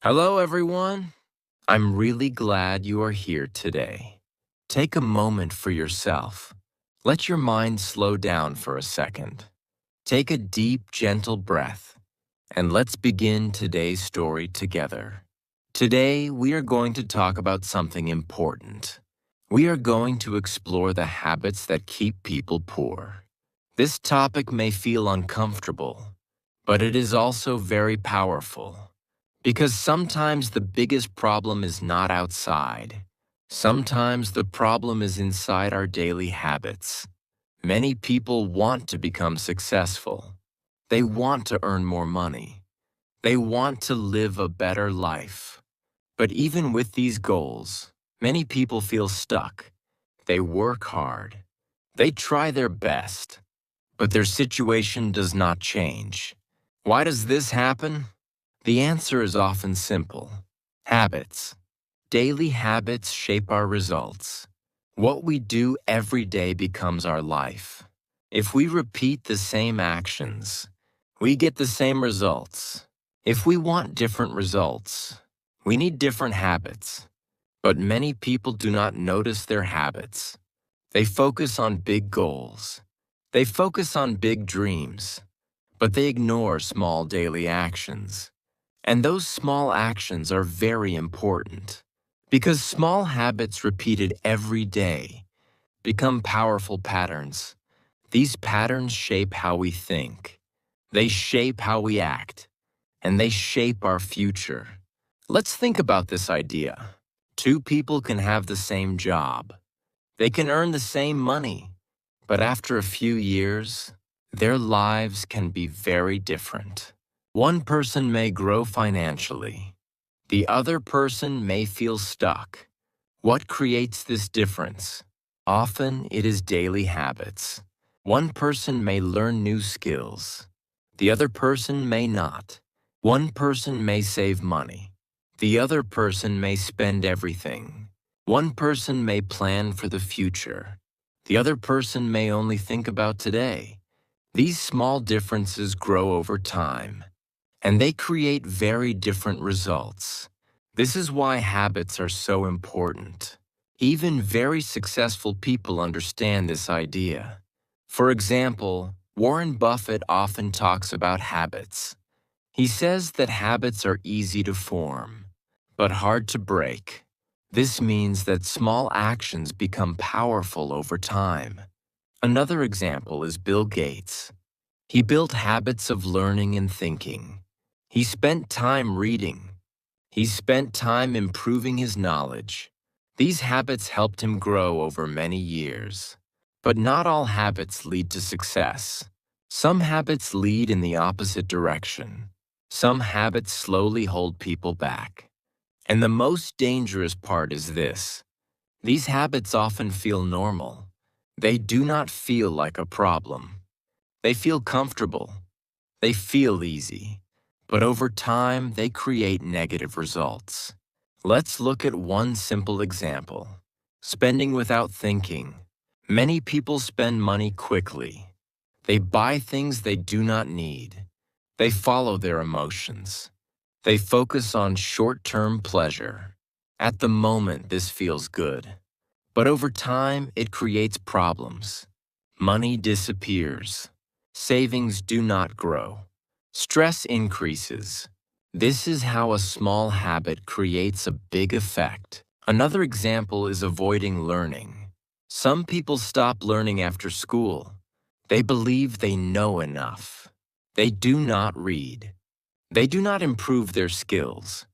Hello, everyone. I'm really glad you are here today. Take a moment for yourself. Let your mind slow down for a second. Take a deep, gentle breath, and let's begin today's story together. Today, we are going to talk about something important. We are going to explore the habits that keep people poor. This topic may feel uncomfortable, but it is also very powerful. Because sometimes the biggest problem is not outside. Sometimes the problem is inside our daily habits. Many people want to become successful. They want to earn more money. They want to live a better life. But even with these goals, many people feel stuck. They work hard. They try their best. But their situation does not change. Why does this happen? The answer is often simple. Habits. Daily habits shape our results. What we do every day becomes our life. If we repeat the same actions, we get the same results. If we want different results, we need different habits. But many people do not notice their habits. They focus on big goals. They focus on big dreams, but they ignore small daily actions. And those small actions are very important because small habits repeated every day become powerful patterns. These patterns shape how we think, they shape how we act, and they shape our future. Let's think about this idea. Two people can have the same job. They can earn the same money, but after a few years, their lives can be very different. One person may grow financially. The other person may feel stuck. What creates this difference? Often it is daily habits. One person may learn new skills. The other person may not. One person may save money. The other person may spend everything. One person may plan for the future. The other person may only think about today. These small differences grow over time, and they create very different results. This is why habits are so important. Even very successful people understand this idea. For example, Warren Buffett often talks about habits. He says that habits are easy to form, but hard to break. This means that small actions become powerful over time. Another example is Bill Gates. He built habits of learning and thinking. He spent time reading. He spent time improving his knowledge. These habits helped him grow over many years. But not all habits lead to success. Some habits lead in the opposite direction. Some habits slowly hold people back. And the most dangerous part is this. These habits often feel normal. They do not feel like a problem. They feel comfortable. They feel easy. But over time, they create negative results. Let's look at one simple example. Spending without thinking. Many people spend money quickly. They buy things they do not need. They follow their emotions. They focus on short-term pleasure. At the moment, this feels good. But over time, it creates problems. Money disappears. Savings do not grow. Stress increases. This is how a small habit creates a big effect. Another example is avoiding learning. Some people stop learning after school. They believe they know enough. They do not read. They do not improve their skills.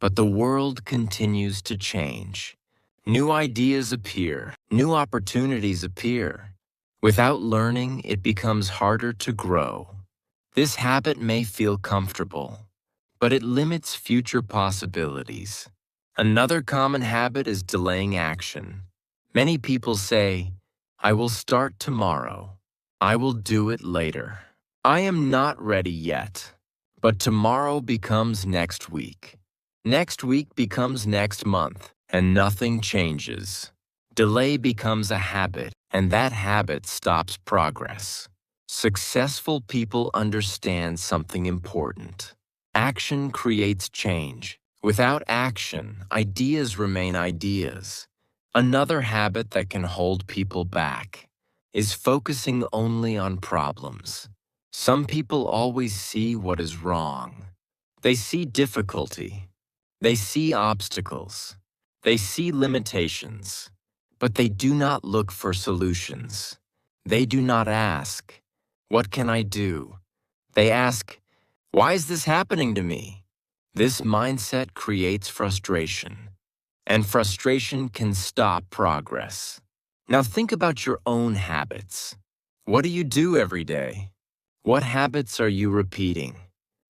But the world continues to change. New ideas appear. New opportunities appear. Without learning, it becomes harder to grow. This habit may feel comfortable, but it limits future possibilities. Another common habit is delaying action. Many people say, "I will start tomorrow. I will do it later. I am not ready yet." But tomorrow becomes next week. Next week becomes next month, and nothing changes. Delay becomes a habit, and that habit stops progress. Successful people understand something important. Action creates change, Without action, ideas remain ideas. Another habit that can hold people back is focusing only on problems. Some people always see what is wrong. They see difficulty. They see obstacles. They see limitations. But they do not look for solutions. They do not ask, "What can I do?" They ask, "Why is this happening to me?" This mindset creates frustration, and frustration can stop progress. Now think about your own habits. What do you do every day? What habits are you repeating?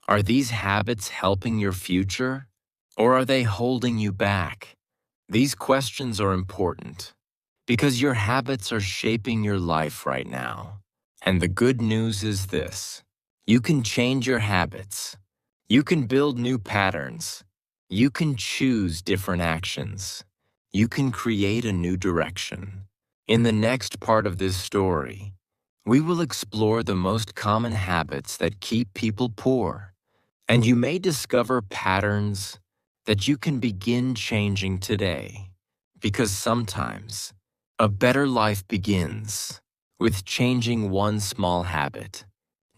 Are these habits helping your future, or are they holding you back? These questions are important because your habits are shaping your life right now. And the good news is this: you can change your habits. You can build new patterns. You can choose different actions. You can create a new direction. In the next part of this story, we will explore the most common habits that keep people poor, and you may discover patterns that you can begin changing today. Because sometimes, a better life begins with changing one small habit.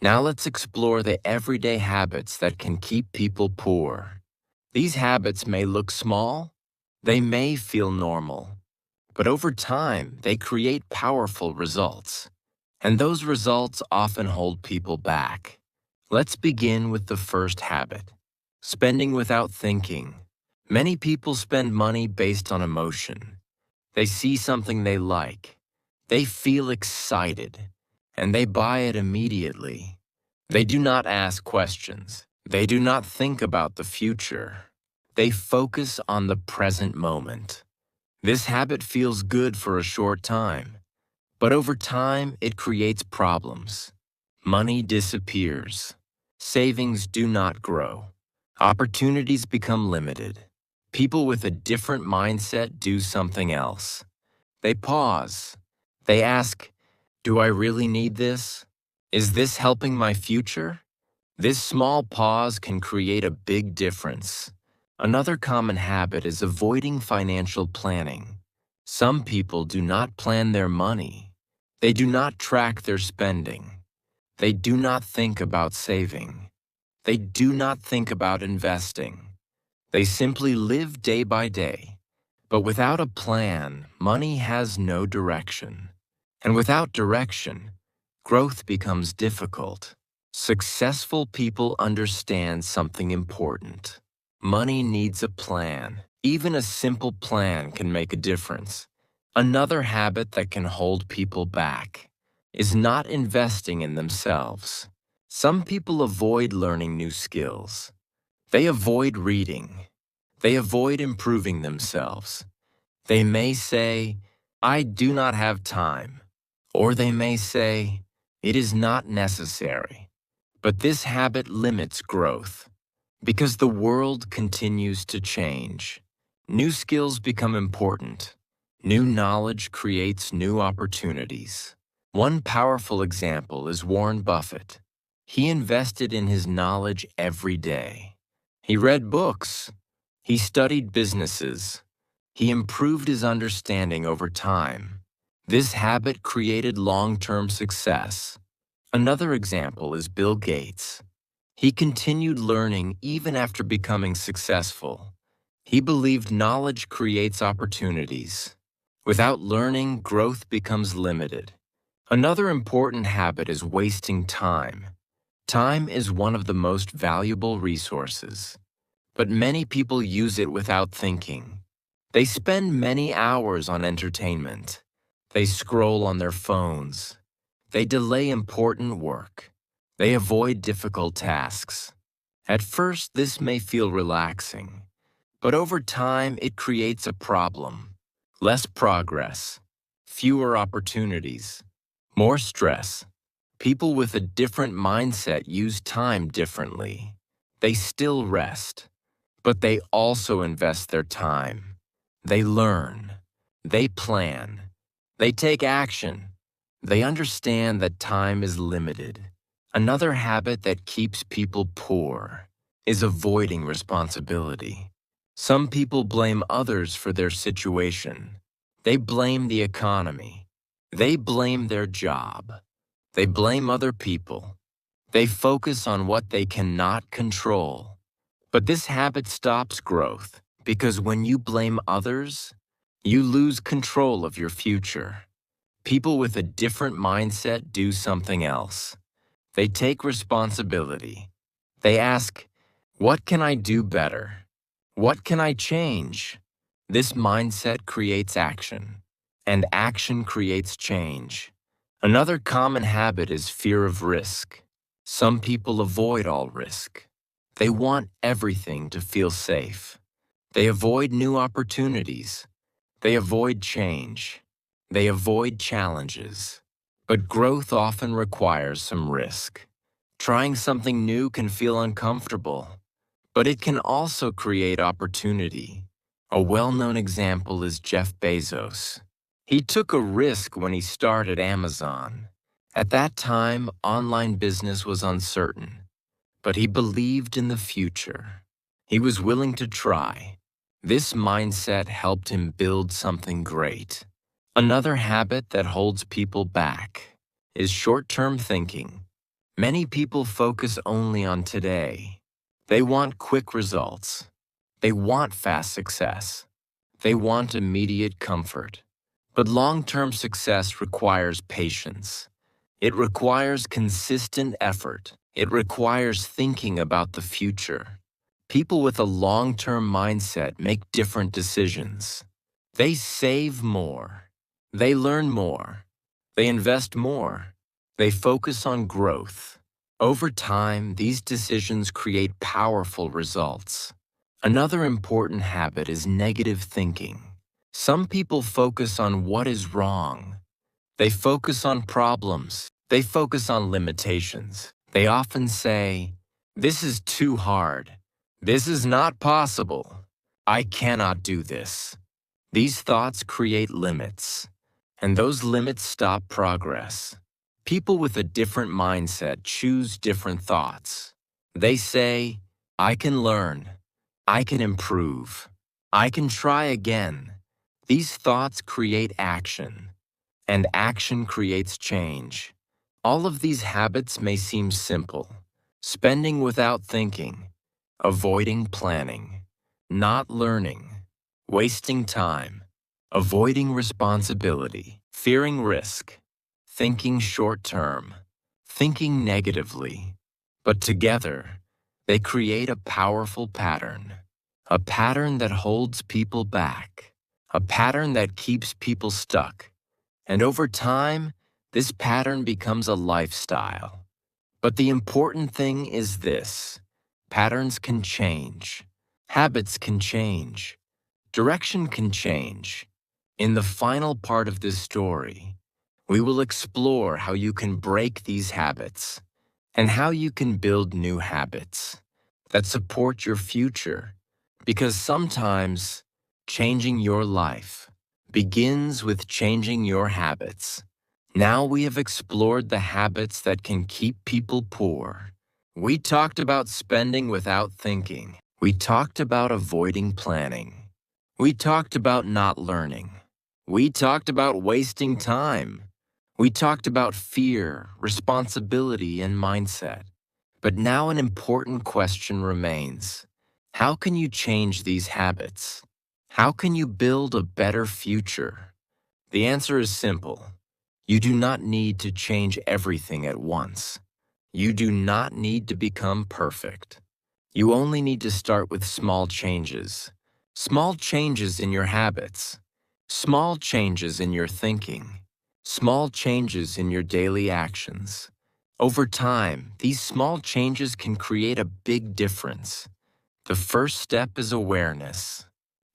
Now let's explore the everyday habits that can keep people poor. These habits may look small, they may feel normal, but over time they create powerful results. And those results often hold people back. Let's begin with the first habit: spending without thinking. Many people spend money based on emotion. They see something they like, they feel excited, and they buy it immediately. They do not ask questions. They do not think about the future. They focus on the present moment. This habit feels good for a short time, but over time it creates problems. Money disappears. Savings do not grow. Opportunities become limited. People with a different mindset do something else. They pause. They ask, "Do I really need this? Is this helping my future?" This small pause can create a big difference. Another common habit is avoiding financial planning. Some people do not plan their money. They do not track their spending. They do not think about saving. They do not think about investing. They simply live day by day. But without a plan, money has no direction. And without direction, growth becomes difficult. Successful people understand something important. Money needs a plan. Even a simple plan can make a difference. Another habit that can hold people back is not investing in themselves. Some people avoid learning new skills. They avoid reading. They avoid improving themselves. They may say, "I do not have time." Or they may say, "It is not necessary." But this habit limits growth because the world continues to change. New skills become important. New knowledge creates new opportunities. One powerful example is Warren Buffett. He invested in his knowledge every day. He read books. He studied businesses. He improved his understanding over time. This habit created long-term success. Another example is Bill Gates. He continued learning even after becoming successful. He believed knowledge creates opportunities. Without learning, growth becomes limited. Another important habit is wasting time. Time is one of the most valuable resources, but many people use it without thinking. They spend many hours on entertainment. They scroll on their phones. They delay important work. They avoid difficult tasks. At first, this may feel relaxing, but over time, it creates a problem. Less progress, fewer opportunities, more stress. People with a different mindset use time differently. They still rest, but they also invest their time. They learn. They plan. They take action. They understand that time is limited. Another habit that keeps people poor is avoiding responsibility. Some people blame others for their situation. They blame the economy. They blame their job. They blame other people. They focus on what they cannot control. But this habit stops growth because when you blame others, you lose control of your future. People with a different mindset do something else. They take responsibility. They ask, what can I do better? What can I change? This mindset creates action, and action creates change. Another common habit is fear of risk. Some people avoid all risk. They want everything to feel safe. They avoid new opportunities. They avoid change. They avoid challenges. But growth often requires some risk. Trying something new can feel uncomfortable, but it can also create opportunity. A well-known example is Jeff Bezos. He took a risk when he started Amazon. At that time, online business was uncertain, but he believed in the future. He was willing to try. This mindset helped him build something great. Another habit that holds people back is short-term thinking. Many people focus only on today. They want quick results. They want fast success. They want immediate comfort. But long-term success requires patience. It requires consistent effort. It requires thinking about the future. People with a long-term mindset make different decisions. They save more. They learn more. They invest more. They focus on growth. Over time, these decisions create powerful results. Another important habit is negative thinking. Some people focus on what is wrong. They focus on problems. They focus on limitations. They often say, "This is too hard. This is not possible. I cannot do this." These thoughts create limits, and those limits stop progress. People with a different mindset choose different thoughts. They say, "I can learn. I can improve. I can try again." These thoughts create action, and action creates change. All of these habits may seem simple: spending without thinking, avoiding planning, not learning, wasting time, avoiding responsibility, fearing risk, thinking short-term, thinking negatively. But together, they create a powerful pattern, a pattern that holds people back, a pattern that keeps people stuck. And over time, this pattern becomes a lifestyle. But the important thing is this: patterns can change, habits can change, direction can change. In the final part of this story, we will explore how you can break these habits and how you can build new habits that support your future. Because sometimes changing your life begins with changing your habits. Now we have explored the habits that can keep people poor. We talked about spending without thinking. We talked about avoiding planning. We talked about not learning. We talked about wasting time. We talked about fear, responsibility, and mindset. But now an important question remains. How can you change these habits? How can you build a better future? The answer is simple. You do not need to change everything at once. You do not need to become perfect. You only need to start with small changes. Small changes in your habits. Small changes in your thinking. Small changes in your daily actions. Over time, these small changes can create a big difference. The first step is awareness.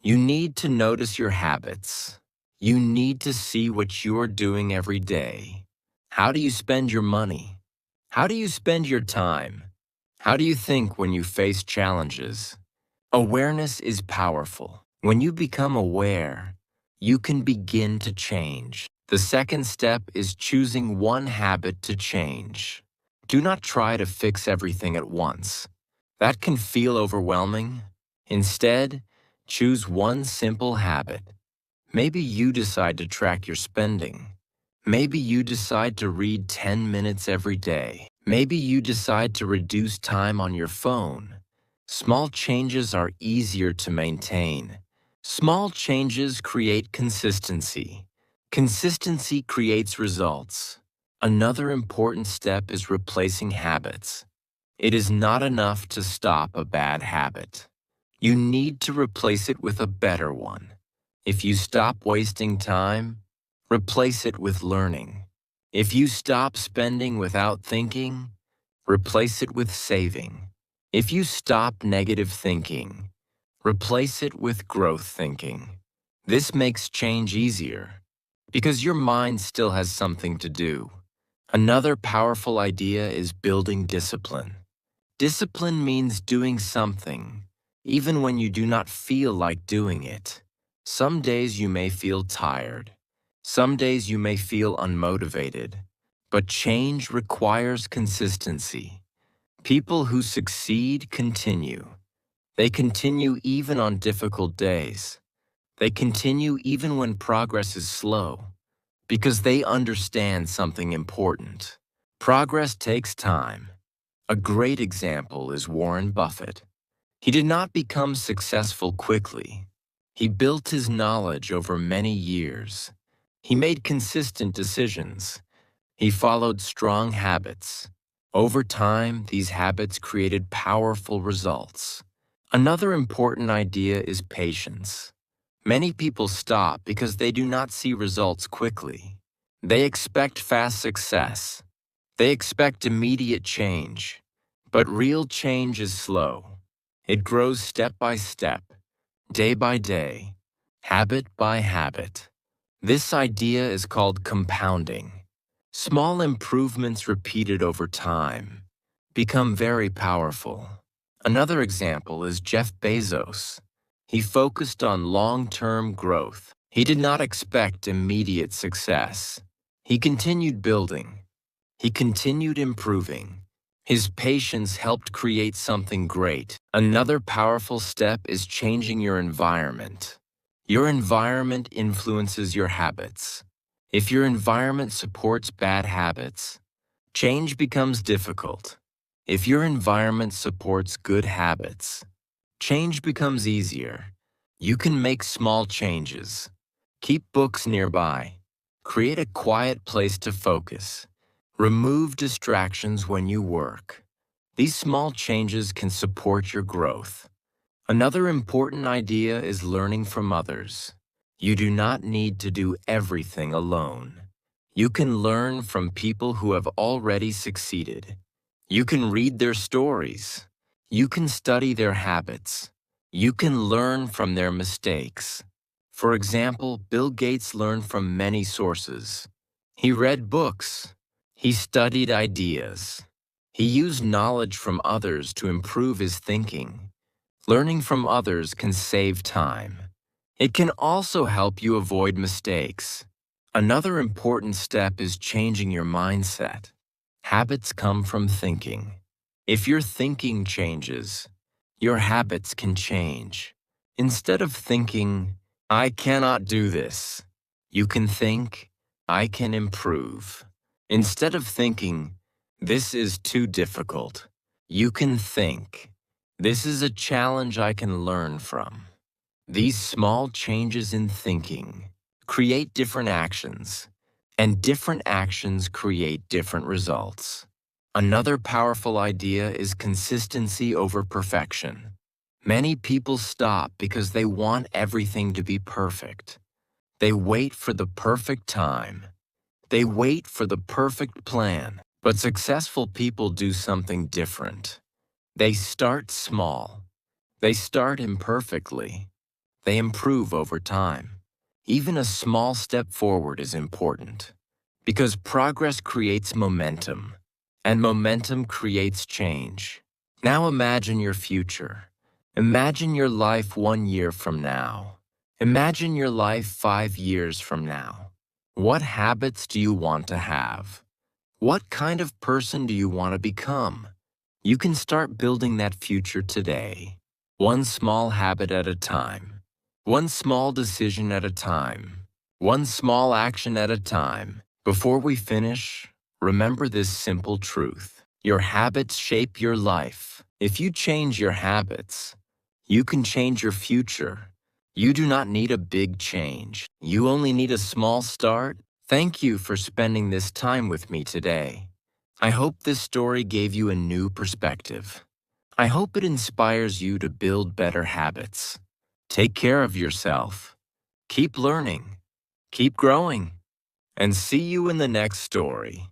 You need to notice your habits. You need to see what you are doing every day. How do you spend your money? How do you spend your time? How do you think when you face challenges? Awareness is powerful. When you become aware, you can begin to change. The second step is choosing one habit to change. Do not try to fix everything at once. That can feel overwhelming. Instead, Choose one simple habit. Maybe you decide to track your spending. Maybe you decide to read 10 minutes every day. Maybe you decide to reduce time on your phone. Small changes are easier to maintain. Small changes create consistency. Consistency creates results. Another important step is replacing habits. It is not enough to stop a bad habit. You need to replace it with a better one. If you stop wasting time, replace it with learning. If you stop spending without thinking, replace it with saving. If you stop negative thinking, replace it with growth thinking. This makes change easier because your mind still has something to do. Another powerful idea is building discipline. Discipline means doing something, even when you do not feel like doing it. Some days you may feel tired. Some days you may feel unmotivated. But change requires consistency. People who succeed continue. They continue even on difficult days. They continue even when progress is slow, because they understand something important. Progress takes time. A great example is Warren Buffett. He did not become successful quickly. He built his knowledge over many years. He made consistent decisions. He followed strong habits. Over time, these habits created powerful results. Another important idea is patience. Many people stop because they do not see results quickly. They expect fast success. They expect immediate change. But real change is slow. It grows step by step, day by day, habit by habit. This idea is called compounding. Small improvements repeated over time become very powerful. Another example is Jeff Bezos. He focused on long-term growth. He did not expect immediate success. He continued building. He continued improving. His patience helped create something great. Another powerful step is changing your environment. Your environment influences your habits. If your environment supports bad habits, change becomes difficult. If your environment supports good habits, change becomes easier. You can make small changes. Keep books nearby. Create a quiet place to focus. Remove distractions when you work. These small changes can support your growth. Another important idea is learning from others. You do not need to do everything alone. You can learn from people who have already succeeded. You can read their stories. You can study their habits. You can learn from their mistakes. For example, Bill Gates learned from many sources. He read books. He studied ideas. He used knowledge from others to improve his thinking. Learning from others can save time. It can also help you avoid mistakes. Another important step is changing your mindset. Habits come from thinking. If your thinking changes, your habits can change. Instead of thinking, "I cannot do this," you can think, "I can improve." Instead of thinking, "This is too difficult," you can think, "This is a challenge I can learn from." These small changes in thinking create different actions, and different actions create different results. Another powerful idea is consistency over perfection. Many people stop because they want everything to be perfect. They wait for the perfect time. They wait for the perfect plan. But successful people do something different. They start small. They start imperfectly. They improve over time. Even a small step forward is important because progress creates momentum, and momentum creates change. Now imagine your future. Imagine your life 1 year from now. Imagine your life 5 years from now. What habits do you want to have? What kind of person do you want to become? You can start building that future today, one small habit at a time. One small decision at a time. One small action at a time. Before we finish, remember this simple truth. Your habits shape your life. If you change your habits, you can change your future. You do not need a big change. You only need a small start. Thank you for spending this time with me today. I hope this story gave you a new perspective. I hope it inspires you to build better habits. Take care of yourself. Keep learning. Keep growing. And see you in the next story.